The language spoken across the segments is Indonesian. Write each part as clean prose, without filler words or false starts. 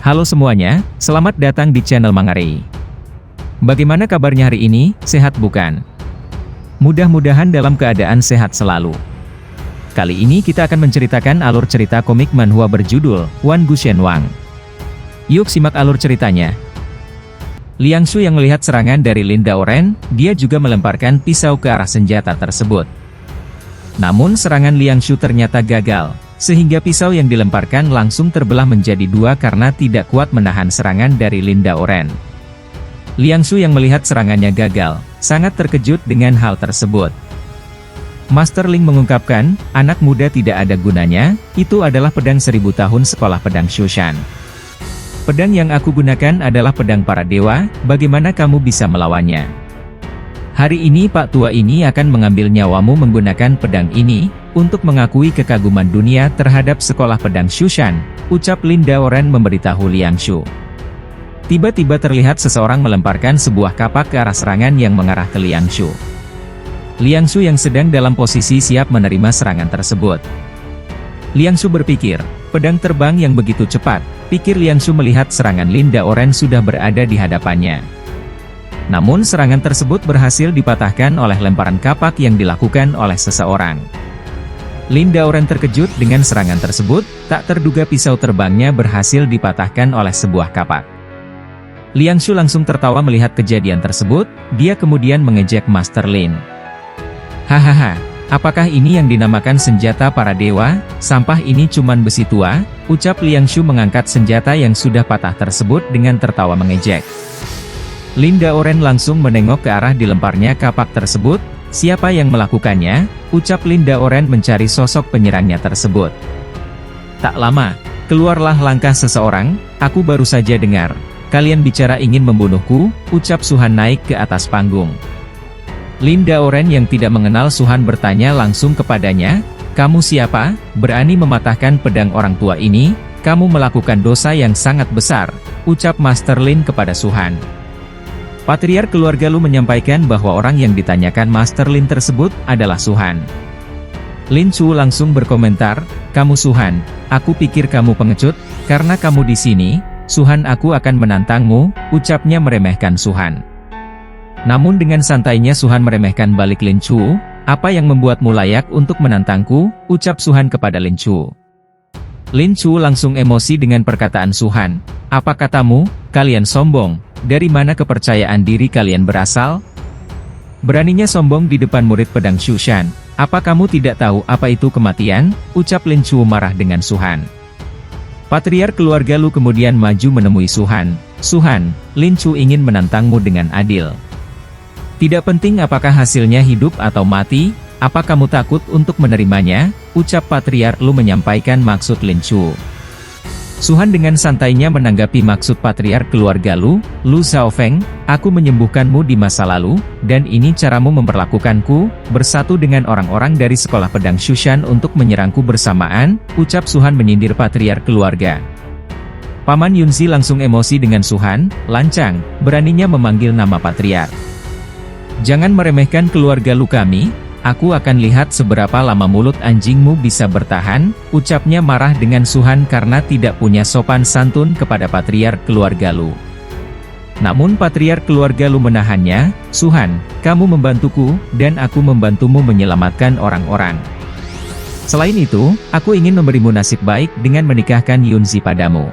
Halo semuanya, selamat datang di channel Mangare. Bagaimana kabarnya hari ini, sehat bukan? Mudah-mudahan dalam keadaan sehat selalu. Kali ini kita akan menceritakan alur cerita komik manhwa berjudul Wan Gu Shen Wang. Yuk simak alur ceritanya. Liang Shu yang melihat serangan dari Lin Daoren, dia juga melemparkan pisau ke arah senjata tersebut. Namun serangan Liang Shu ternyata gagal, sehingga pisau yang dilemparkan langsung terbelah menjadi dua karena tidak kuat menahan serangan dari Lin Daoren. Liang Shu yang melihat serangannya gagal, sangat terkejut dengan hal tersebut. Master Ling mengungkapkan, anak muda tidak ada gunanya, itu adalah pedang 1000 tahun sekolah pedang Shushan. Pedang yang aku gunakan adalah pedang para dewa, bagaimana kamu bisa melawannya? Hari ini Pak Tua ini akan mengambil nyawamu menggunakan pedang ini, untuk mengakui kekaguman dunia terhadap sekolah pedang Shushan, ucap Lin Daoren memberitahu Liang Shu. Tiba-tiba terlihat seseorang melemparkan sebuah kapak ke arah serangan yang mengarah ke Liang Shu. Liang Shu yang sedang dalam posisi siap menerima serangan tersebut. Liang Shu berpikir, pedang terbang yang begitu cepat, pikir Liang Shu melihat serangan Lin Daoren sudah berada di hadapannya. Namun serangan tersebut berhasil dipatahkan oleh lemparan kapak yang dilakukan oleh seseorang. Lin Daoren terkejut dengan serangan tersebut, tak terduga pisau terbangnya berhasil dipatahkan oleh sebuah kapak. Liang Shu langsung tertawa melihat kejadian tersebut, dia kemudian mengejek Master Lin. Hahaha, apakah ini yang dinamakan senjata para dewa? Sampah ini cuman besi tua, ucap Liang Shu mengangkat senjata yang sudah patah tersebut dengan tertawa mengejek. Lin Daoren langsung menengok ke arah dilemparnya kapak tersebut. Siapa yang melakukannya? Ucap Lin Daoren mencari sosok penyerangnya tersebut. Tak lama, keluarlah langkah seseorang, aku baru saja dengar. Kalian bicara ingin membunuhku, ucap Suhan naik ke atas panggung. Lin Daoren yang tidak mengenal Suhan bertanya langsung kepadanya, kamu siapa? Berani mematahkan pedang orang tua ini? Kamu melakukan dosa yang sangat besar, ucap Master Lin kepada Suhan. Patriark keluarga Lu menyampaikan bahwa orang yang ditanyakan Master Lin tersebut adalah Suhan. Lin Chu langsung berkomentar, kamu Suhan, aku pikir kamu pengecut, karena kamu di sini, Suhan aku akan menantangmu, ucapnya meremehkan Suhan. Namun dengan santainya Suhan meremehkan balik Lin Chu, apa yang membuatmu layak untuk menantangku, ucap Suhan kepada Lin Chu. Lin Chu langsung emosi dengan perkataan Suhan, apa katamu, kalian sombong? Dari mana kepercayaan diri kalian berasal? Beraninya sombong di depan murid pedang Shushan. Apa kamu tidak tahu apa itu kematian? Ucap Lin Chu marah dengan Suhan. Patriark keluarga Lu kemudian maju menemui Suhan. Suhan, Lin Chu ingin menantangmu dengan adil. Tidak penting apakah hasilnya hidup atau mati, apa kamu takut untuk menerimanya? Ucap Patriark Lu menyampaikan maksud Lin Chu. Suhan dengan santainya menanggapi maksud Patriark keluarga Lu Xiaofeng, aku menyembuhkanmu di masa lalu, dan ini caramu memperlakukanku, bersatu dengan orang-orang dari sekolah pedang Shushan untuk menyerangku bersamaan, ucap Suhan menyindir Patriark keluarga. Paman Yunzi langsung emosi dengan Suhan, lancang, beraninya memanggil nama Patriark. Jangan meremehkan keluarga Lu kami. Aku akan lihat seberapa lama mulut anjingmu bisa bertahan, ucapnya marah dengan Suhan karena tidak punya sopan santun kepada Patriark keluarga Lu. Namun Patriark keluarga Lu menahannya, Suhan, kamu membantuku, dan aku membantumu menyelamatkan orang-orang. Selain itu, aku ingin memberimu nasib baik dengan menikahkan Yunzi padamu.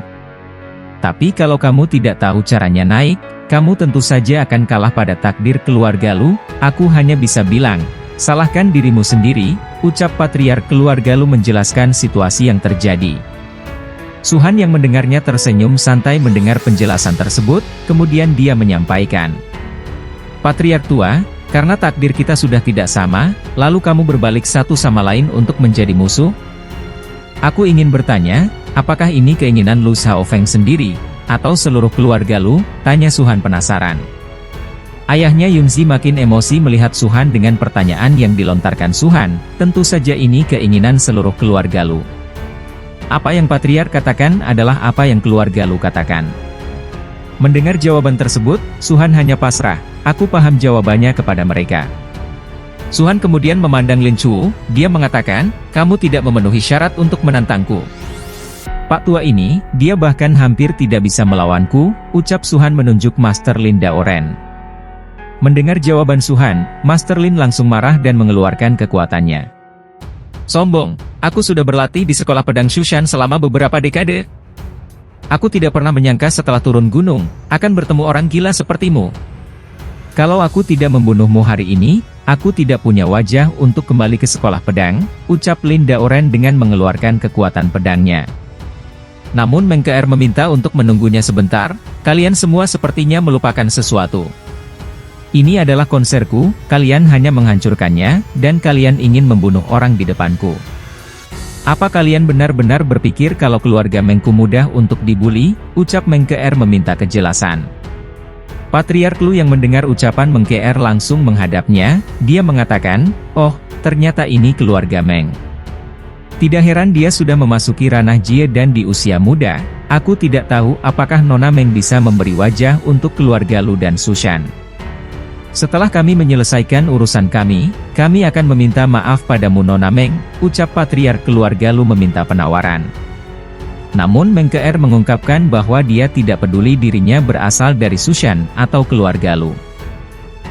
Tapi kalau kamu tidak tahu caranya naik, kamu tentu saja akan kalah pada takdir keluarga Lu, aku hanya bisa bilang, salahkan dirimu sendiri, ucap Patriark keluarga Lu menjelaskan situasi yang terjadi. Suhan yang mendengarnya tersenyum santai mendengar penjelasan tersebut, kemudian dia menyampaikan. Patriark tua, karena takdir kita sudah tidak sama, lalu kamu berbalik satu sama lain untuk menjadi musuh? Aku ingin bertanya, apakah ini keinginan Lu Xiaofeng sendiri, atau seluruh keluarga Lu? Tanya Suhan penasaran. Ayahnya Yunzi makin emosi melihat Suhan dengan pertanyaan yang dilontarkan Suhan, tentu saja ini keinginan seluruh keluarga Lu. Apa yang Patriark katakan adalah apa yang keluarga Lu katakan. Mendengar jawaban tersebut, Suhan hanya pasrah, aku paham jawabannya kepada mereka. Suhan kemudian memandang Lin Chu, dia mengatakan, kamu tidak memenuhi syarat untuk menantangku. Pak tua ini, dia bahkan hampir tidak bisa melawanku, ucap Suhan menunjuk Master Lin Daoren. Mendengar jawaban Suhan, Master Lin langsung marah dan mengeluarkan kekuatannya. Sombong, aku sudah berlatih di sekolah pedang Shushan selama beberapa dekade. Aku tidak pernah menyangka setelah turun gunung, akan bertemu orang gila sepertimu. Kalau aku tidak membunuhmu hari ini, aku tidak punya wajah untuk kembali ke sekolah pedang, ucap Lin Daoren dengan mengeluarkan kekuatan pedangnya. Namun Meng Ke'er meminta untuk menunggunya sebentar, kalian semua sepertinya melupakan sesuatu. Ini adalah konserku, kalian hanya menghancurkannya, dan kalian ingin membunuh orang di depanku. Apa kalian benar-benar berpikir kalau keluarga Mengku mudah untuk dibuli? Ucap Meng Ke'er meminta kejelasan. Patriark Lu yang mendengar ucapan Meng Ke'er langsung menghadapnya, dia mengatakan, oh, ternyata ini keluarga Meng. Tidak heran dia sudah memasuki ranah Jie dan di usia muda, aku tidak tahu apakah Nona Meng bisa memberi wajah untuk keluarga Lu dan Shushan. Setelah kami menyelesaikan urusan kami akan meminta maaf padamu Nona Meng, ucap Patriark keluarga Lu meminta penawaran. Namun Meng Ke'er mengungkapkan bahwa dia tidak peduli dirinya berasal dari Shushan atau keluarga Lu.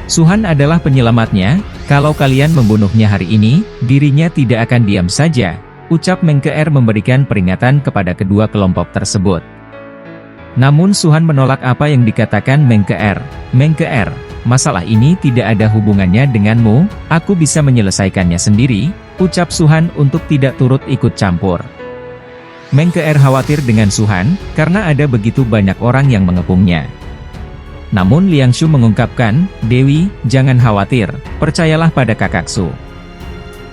Suhan adalah penyelamatnya, kalau kalian membunuhnya hari ini, dirinya tidak akan diam saja, ucap Meng Ke'er memberikan peringatan kepada kedua kelompok tersebut. Namun Suhan menolak apa yang dikatakan Meng Ke'er. Meng Ke'er, masalah ini tidak ada hubungannya denganmu, aku bisa menyelesaikannya sendiri, ucap Suhan untuk tidak turut ikut campur. Meng Ke'er khawatir dengan Suhan, karena ada begitu banyak orang yang mengepungnya. Namun Liang Shu mengungkapkan, Dewi, jangan khawatir, percayalah pada kakaksu.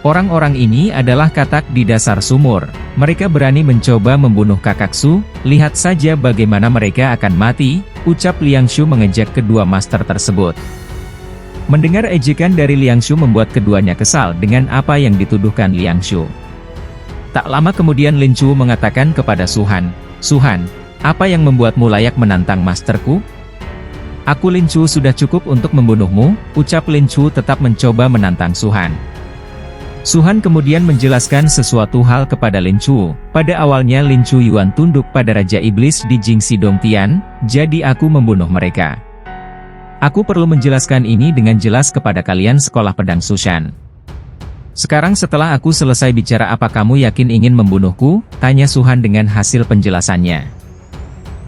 Orang-orang ini adalah katak di dasar sumur, mereka berani mencoba membunuh kakaksu, lihat saja bagaimana mereka akan mati, ucap Liang Shu mengejek kedua master tersebut. Mendengar ejekan dari Liang Shu membuat keduanya kesal dengan apa yang dituduhkan Liang Shu. Tak lama kemudian Lin Chu mengatakan kepada Suhan, Suhan, apa yang membuatmu layak menantang masterku? Aku Lin Chu sudah cukup untuk membunuhmu, ucap Lin Chu tetap mencoba menantang Suhan. Suhan kemudian menjelaskan sesuatu hal kepada Lin Chu. Pada awalnya Lin Chu Yuan tunduk pada Raja Iblis di Jingxi Dongtian, jadi aku membunuh mereka. Aku perlu menjelaskan ini dengan jelas kepada kalian sekolah pedang Shushan. Sekarang setelah aku selesai bicara apa kamu yakin ingin membunuhku? Tanya Suhan dengan hasil penjelasannya.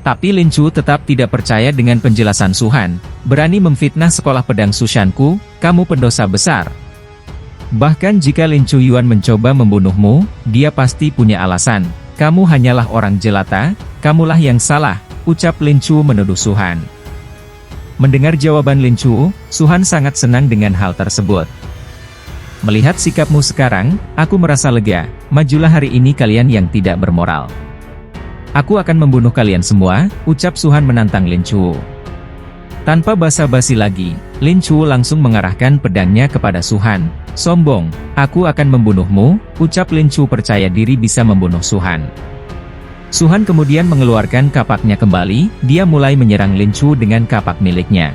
Tapi Lin Chu tetap tidak percaya dengan penjelasan Suhan, berani memfitnah sekolah pedang Shushanku, kamu pendosa besar. Bahkan jika Lin Chu Yuan mencoba membunuhmu, dia pasti punya alasan, kamu hanyalah orang jelata, kamulah yang salah, ucap Lin Chu menuduh Suhan. Mendengar jawaban Lin Chu, Suhan sangat senang dengan hal tersebut. Melihat sikapmu sekarang, aku merasa lega, majulah hari ini kalian yang tidak bermoral. Aku akan membunuh kalian semua, ucap Suhan menantang Lin Chu. Tanpa basa-basi lagi, Lin Chu langsung mengarahkan pedangnya kepada Suhan. Sombong, aku akan membunuhmu, ucap Lin Chu percaya diri bisa membunuh Suhan. Suhan kemudian mengeluarkan kapaknya kembali, dia mulai menyerang Lin Chu dengan kapak miliknya.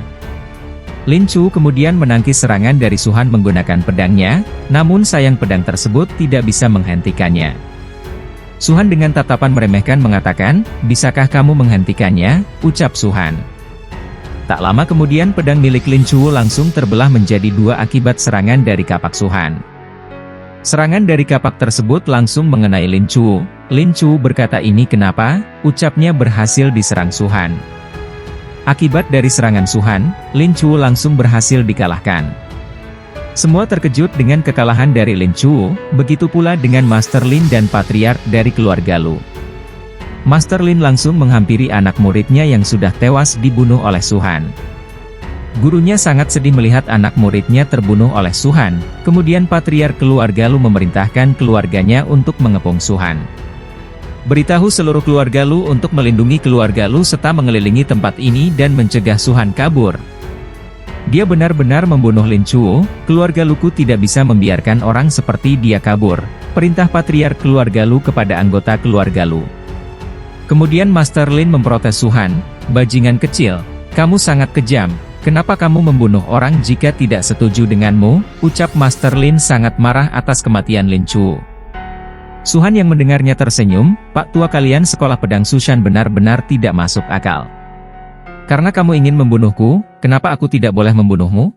Lin Chu kemudian menangkis serangan dari Suhan menggunakan pedangnya, namun sayang pedang tersebut tidak bisa menghentikannya. Suhan dengan tatapan meremehkan mengatakan, bisakah kamu menghentikannya, ucap Suhan. Tak lama kemudian pedang milik Lin Chu langsung terbelah menjadi dua akibat serangan dari kapak Suhan. Serangan dari kapak tersebut langsung mengenai Lin Chu. Lin Chu berkata ini kenapa, ucapnya berhasil diserang Suhan. Akibat dari serangan Suhan, Lin Chu langsung berhasil dikalahkan. Semua terkejut dengan kekalahan dari Lin Chu, begitu pula dengan Master Lin dan Patriark dari keluarga Lu. Master Lin langsung menghampiri anak muridnya yang sudah tewas dibunuh oleh Suhan. Gurunya sangat sedih melihat anak muridnya terbunuh oleh Suhan, kemudian Patriark keluarga Lu memerintahkan keluarganya untuk mengepung Suhan. Beritahu seluruh keluarga Lu untuk melindungi keluarga Lu serta mengelilingi tempat ini dan mencegah Suhan kabur. Dia benar-benar membunuh Lin Chu, keluarga Luku tidak bisa membiarkan orang seperti dia kabur. Perintah Patriark keluarga Lu kepada anggota keluarga Lu. Kemudian Master Lin memprotes Suhan, bajingan kecil, kamu sangat kejam, kenapa kamu membunuh orang jika tidak setuju denganmu, ucap Master Lin sangat marah atas kematian Lin Chu. Suhan yang mendengarnya tersenyum, "Pak tua, kalian sekolah pedang Sushan benar-benar tidak masuk akal. Karena kamu ingin membunuhku, kenapa aku tidak boleh membunuhmu?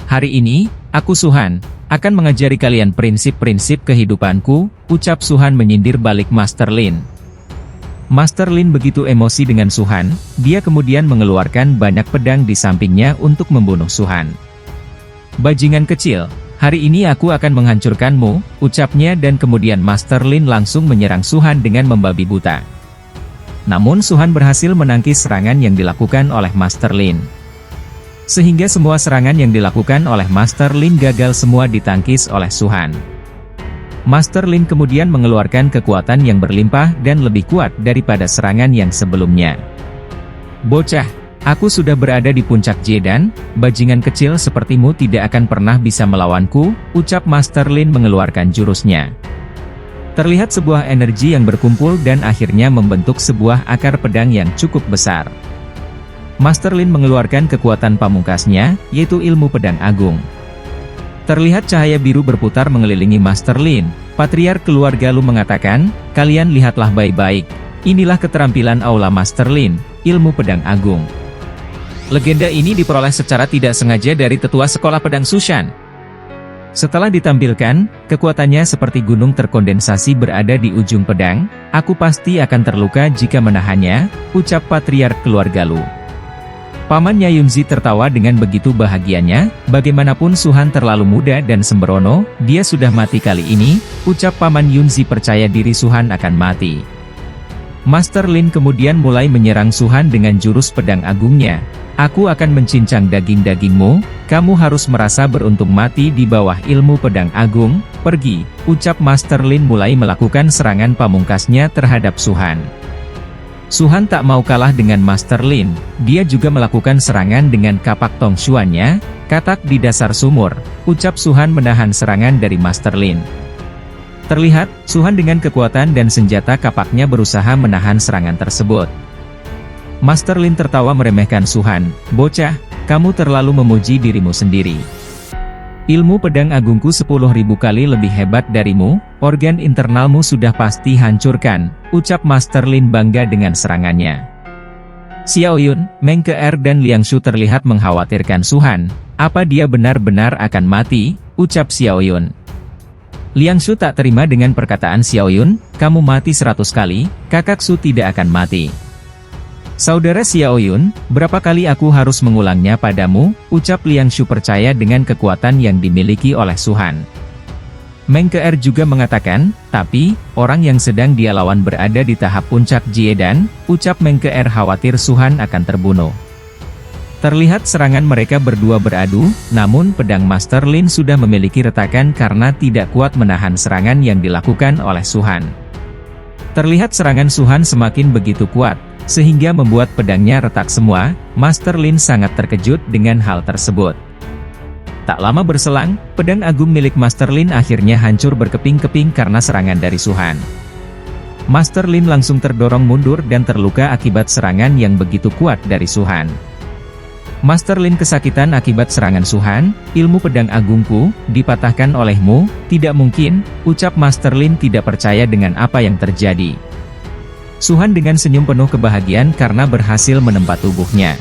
Hari ini, aku Suhan, akan mengajari kalian prinsip-prinsip kehidupanku," ucap Suhan menyindir balik Master Lin. Master Lin begitu emosi dengan Suhan, dia kemudian mengeluarkan banyak pedang di sampingnya untuk membunuh Suhan. "Bajingan kecil, hari ini aku akan menghancurkanmu," ucapnya, dan kemudian Master Lin langsung menyerang Suhan dengan membabi buta. Namun Suhan berhasil menangkis serangan yang dilakukan oleh Master Lin. Sehingga semua serangan yang dilakukan oleh Master Lin gagal semua ditangkis oleh Suhan. Master Lin kemudian mengeluarkan kekuatan yang berlimpah dan lebih kuat daripada serangan yang sebelumnya. "Bocah, aku sudah berada di puncak Jedan, bajingan kecil sepertimu tidak akan pernah bisa melawanku," ucap Master Lin mengeluarkan jurusnya. Terlihat sebuah energi yang berkumpul dan akhirnya membentuk sebuah akar pedang yang cukup besar. Master Lin mengeluarkan kekuatan pamungkasnya, yaitu ilmu pedang agung. Terlihat cahaya biru berputar mengelilingi Master Lin. Patriark keluarga Lu mengatakan, "Kalian lihatlah baik-baik. Inilah keterampilan Aula Master Lin, ilmu pedang agung." Legenda ini diperoleh secara tidak sengaja dari tetua sekolah pedang Sushan. Setelah ditampilkan, kekuatannya seperti gunung terkondensasi berada di ujung pedang. "Aku pasti akan terluka jika menahannya," ucap Patriark keluarga Lu. Pamannya Yunzi tertawa dengan begitu bahagianya, "Bagaimanapun Suhan terlalu muda dan sembrono, dia sudah mati kali ini," ucap Paman Yunzi percaya diri Suhan akan mati. Master Lin kemudian mulai menyerang Suhan dengan jurus pedang agungnya. "Aku akan mencincang daging-dagingmu, kamu harus merasa beruntung mati di bawah ilmu pedang agung, pergi," ucap Master Lin mulai melakukan serangan pamungkasnya terhadap Suhan. Suhan tak mau kalah dengan Master Lin, dia juga melakukan serangan dengan kapak Tongshuannya, "Katak di dasar sumur," ucap Suhan menahan serangan dari Master Lin. Terlihat, Suhan dengan kekuatan dan senjata kapaknya berusaha menahan serangan tersebut. Master Lin tertawa meremehkan Suhan, "Bocah, kamu terlalu memuji dirimu sendiri. Ilmu pedang agungku 10.000 kali lebih hebat darimu, organ internalmu sudah pasti hancurkan," ucap Master Lin bangga dengan serangannya. Xiao Yun, Meng Ke-er dan Liang Shu terlihat mengkhawatirkan Suhan. "Apa dia benar-benar akan mati?" ucap Xiao Yun. Liang Shu tak terima dengan perkataan Xiao Yun, "Kamu mati 100 kali, kakak Su tidak akan mati." "Saudara Xiao Yun, berapa kali aku harus mengulangnya padamu?" ucap Liang Shu percaya dengan kekuatan yang dimiliki oleh Suhan. Meng Ke-er juga mengatakan, "Tapi, orang yang sedang dia lawan berada di tahap puncak Jedan," ucap Meng Ke-er khawatir Suhan akan terbunuh. Terlihat serangan mereka berdua beradu, namun pedang Master Lin sudah memiliki retakan karena tidak kuat menahan serangan yang dilakukan oleh Suhan. Terlihat serangan Suhan semakin begitu kuat, sehingga membuat pedangnya retak semua. Master Lin sangat terkejut dengan hal tersebut. Tak lama berselang, pedang agung milik Master Lin akhirnya hancur berkeping-keping karena serangan dari Suhan. Master Lin langsung terdorong mundur dan terluka akibat serangan yang begitu kuat dari Suhan. Master Lin kesakitan akibat serangan Suhan, "Ilmu pedang agungku dipatahkan olehmu, tidak mungkin," ucap Master Lin tidak percaya dengan apa yang terjadi. Suhan dengan senyum penuh kebahagiaan karena berhasil menempa tubuhnya.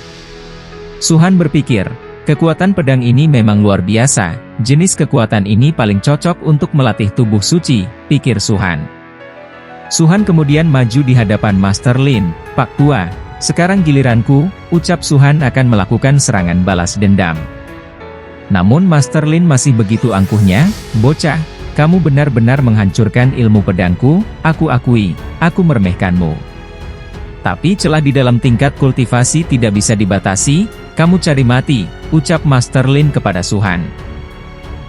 Suhan berpikir, kekuatan pedang ini memang luar biasa, jenis kekuatan ini paling cocok untuk melatih tubuh suci, pikir Suhan. Suhan kemudian maju di hadapan Master Lin. "Pak Tua, sekarang giliranku," ucap Suhan akan melakukan serangan balas dendam. Namun Master Lin masih begitu angkuhnya, "Bocah, kamu benar-benar menghancurkan ilmu pedangku, aku akui, aku meremehkanmu. Tapi celah di dalam tingkat kultivasi tidak bisa dibatasi, kamu cari mati," ucap Master Lin kepada Suhan.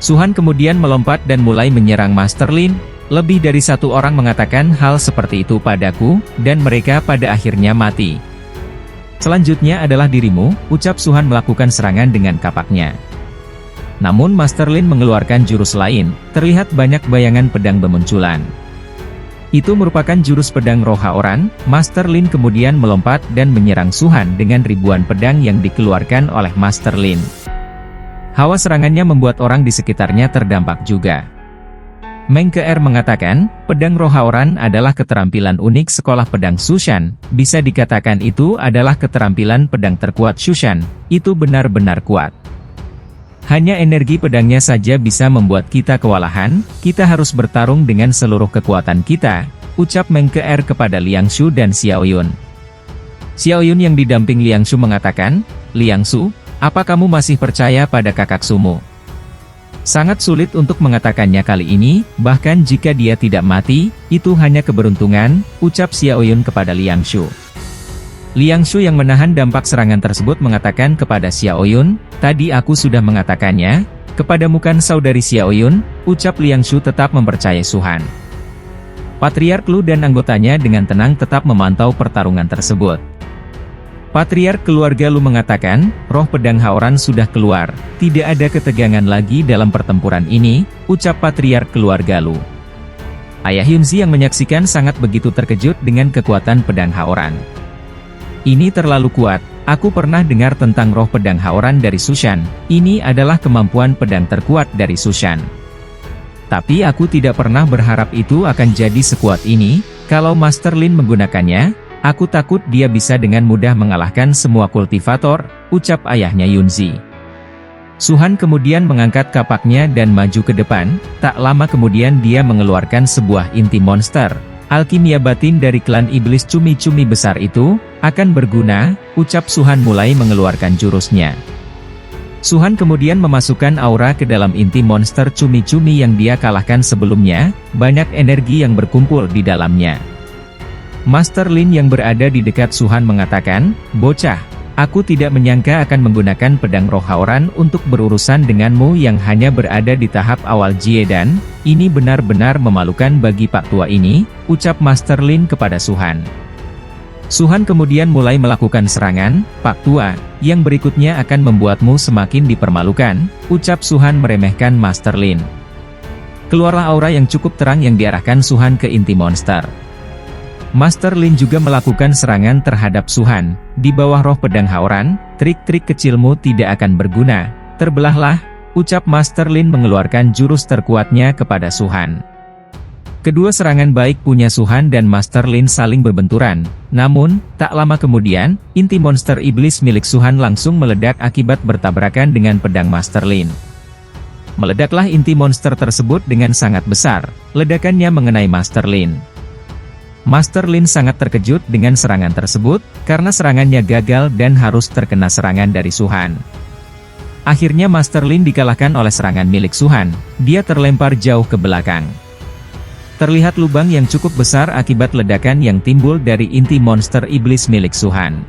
Suhan kemudian melompat dan mulai menyerang Master Lin. "Lebih dari satu orang mengatakan hal seperti itu padaku, dan mereka pada akhirnya mati. Selanjutnya adalah dirimu," ucap Suhan melakukan serangan dengan kapaknya. Namun Master Lin mengeluarkan jurus lain, terlihat banyak bayangan pedang bermunculan. Itu merupakan jurus pedang Roha Oran. Master Lin kemudian melompat dan menyerang Suhan dengan ribuan pedang yang dikeluarkan oleh Master Lin. Hawa serangannya membuat orang di sekitarnya terdampak juga. Meng Ke mengatakan, pedang roh Haoran adalah keterampilan unik sekolah pedang Shushan, bisa dikatakan itu adalah keterampilan pedang terkuat Shushan, itu benar-benar kuat. Hanya energi pedangnya saja bisa membuat kita kewalahan, kita harus bertarung dengan seluruh kekuatan kita, ucap Meng Ke kepada Liang Shu dan Xiao Yun. Xiao Yun yang didamping Liang Shu mengatakan, Liang Shu, apa kamu masih percaya pada kakak Sumu? Sangat sulit untuk mengatakannya kali ini, bahkan jika dia tidak mati, itu hanya keberuntungan, ucap Xiao Yun kepada Liang Shu. Liang Shu yang menahan dampak serangan tersebut mengatakan kepada Xiao Yun, tadi aku sudah mengatakannya, kepadamu kan saudari Xiao Yun, ucap Liang Shu tetap mempercayai Suhan. Patriark Lu dan anggotanya dengan tenang tetap memantau pertarungan tersebut. Patriark keluarga Lu mengatakan, roh pedang Haoran sudah keluar, tidak ada ketegangan lagi dalam pertempuran ini, ucap Patriark keluarga Lu. Ayah Yunzi yang menyaksikan sangat begitu terkejut dengan kekuatan pedang Haoran. Ini terlalu kuat, aku pernah dengar tentang roh pedang Haoran dari Shushan, ini adalah kemampuan pedang terkuat dari Shushan. Tapi aku tidak pernah berharap itu akan jadi sekuat ini, kalau Master Lin menggunakannya, aku takut dia bisa dengan mudah mengalahkan semua kultivator, ucap ayahnya Yunzi. Suhan kemudian mengangkat kapaknya dan maju ke depan, tak lama kemudian dia mengeluarkan sebuah inti monster. Alkimia batin dari klan iblis cumi-cumi besar itu, akan berguna, ucap Suhan mulai mengeluarkan jurusnya. Suhan kemudian memasukkan aura ke dalam inti monster cumi-cumi yang dia kalahkan sebelumnya, banyak energi yang berkumpul di dalamnya. Master Lin yang berada di dekat Suhan mengatakan, bocah, aku tidak menyangka akan menggunakan pedang roh Haoran untuk berurusan denganmu yang hanya berada di tahap awal Jiedan, ini benar-benar memalukan bagi Pak Tua ini, ucap Master Lin kepada Suhan. Suhan kemudian mulai melakukan serangan, Pak Tua, yang berikutnya akan membuatmu semakin dipermalukan, ucap Suhan meremehkan Master Lin. Keluarlah aura yang cukup terang yang diarahkan Suhan ke inti monster. Master Lin juga melakukan serangan terhadap Suhan, di bawah roh pedang Haoran, trik-trik kecilmu tidak akan berguna, terbelahlah, ucap Master Lin mengeluarkan jurus terkuatnya kepada Suhan. Kedua serangan baik punya Suhan dan Master Lin saling berbenturan, namun, tak lama kemudian, inti monster iblis milik Suhan langsung meledak akibat bertabrakan dengan pedang Master Lin. Meledaklah inti monster tersebut dengan sangat besar, ledakannya mengenai Master Lin. Master Lin sangat terkejut dengan serangan tersebut, karena serangannya gagal dan harus terkena serangan dari Suhan. Akhirnya Master Lin dikalahkan oleh serangan milik Suhan, dia terlempar jauh ke belakang. Terlihat lubang yang cukup besar akibat ledakan yang timbul dari inti monster iblis milik Suhan.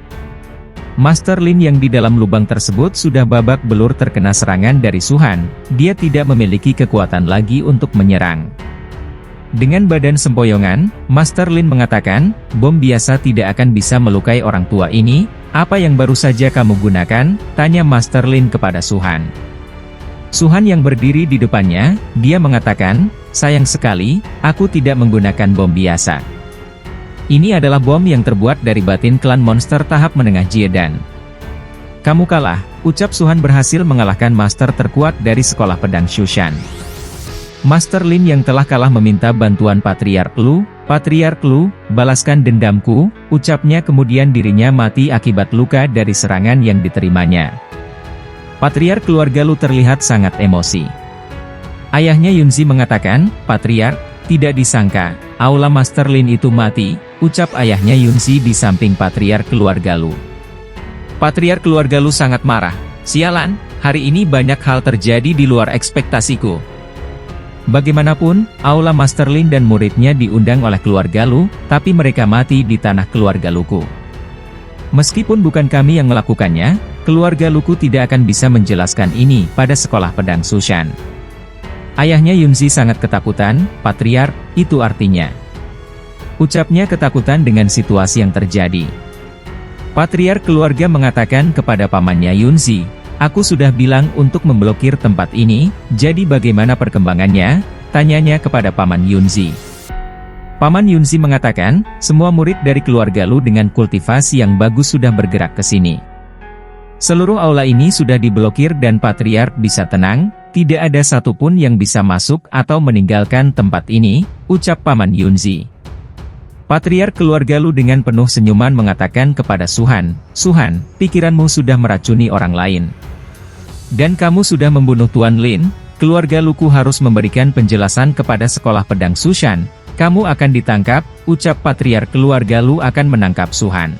Master Lin yang di dalam lubang tersebut sudah babak belur terkena serangan dari Suhan, dia tidak memiliki kekuatan lagi untuk menyerang. Dengan badan sempoyongan, Master Lin mengatakan, bom biasa tidak akan bisa melukai orang tua ini, apa yang baru saja kamu gunakan, tanya Master Lin kepada Suhan. Suhan yang berdiri di depannya, dia mengatakan, sayang sekali, aku tidak menggunakan bom biasa. Ini adalah bom yang terbuat dari batin klan monster tahap menengah Jiedan. Kamu kalah, ucap Suhan berhasil mengalahkan master terkuat dari sekolah pedang Shushan. Master Lin yang telah kalah meminta bantuan Patriark Lu, balaskan dendamku, ucapnya kemudian dirinya mati akibat luka dari serangan yang diterimanya. Patriark keluarga Lu terlihat sangat emosi. Ayahnya Yunzi mengatakan, Patriark, tidak disangka, aula Master Lin itu mati, ucap ayahnya Yunzi di samping Patriark keluarga Lu. Patriark keluarga Lu sangat marah, sialan, hari ini banyak hal terjadi di luar ekspektasiku. Bagaimanapun, aula Master Lin dan muridnya diundang oleh keluarga Lu, tapi mereka mati di tanah keluarga Luku. Meskipun bukan kami yang melakukannya, keluarga Luku tidak akan bisa menjelaskan ini pada sekolah pedang Shushan. Ayahnya Yunzi sangat ketakutan, Patriark, itu artinya. Ucapnya ketakutan dengan situasi yang terjadi. Patriark keluarga mengatakan kepada pamannya Yunzi, aku sudah bilang untuk memblokir tempat ini, jadi bagaimana perkembangannya? Tanyanya kepada paman Yunzi. Paman Yunzi mengatakan, semua murid dari keluarga Lu dengan kultivasi yang bagus sudah bergerak ke sini. Seluruh aula ini sudah diblokir dan Patriark bisa tenang, Tidak ada satupun yang bisa masuk atau meninggalkan tempat ini, ucap Paman Yunzi. Patriark keluarga Lu dengan penuh senyuman mengatakan kepada Suhan, Suhan, pikiranmu sudah meracuni orang lain. Dan kamu sudah membunuh Tuan Lin, keluarga Luku harus memberikan penjelasan kepada sekolah pedang Sushan. Kamu akan ditangkap, ucap Patriark keluarga Lu akan menangkap Suhan.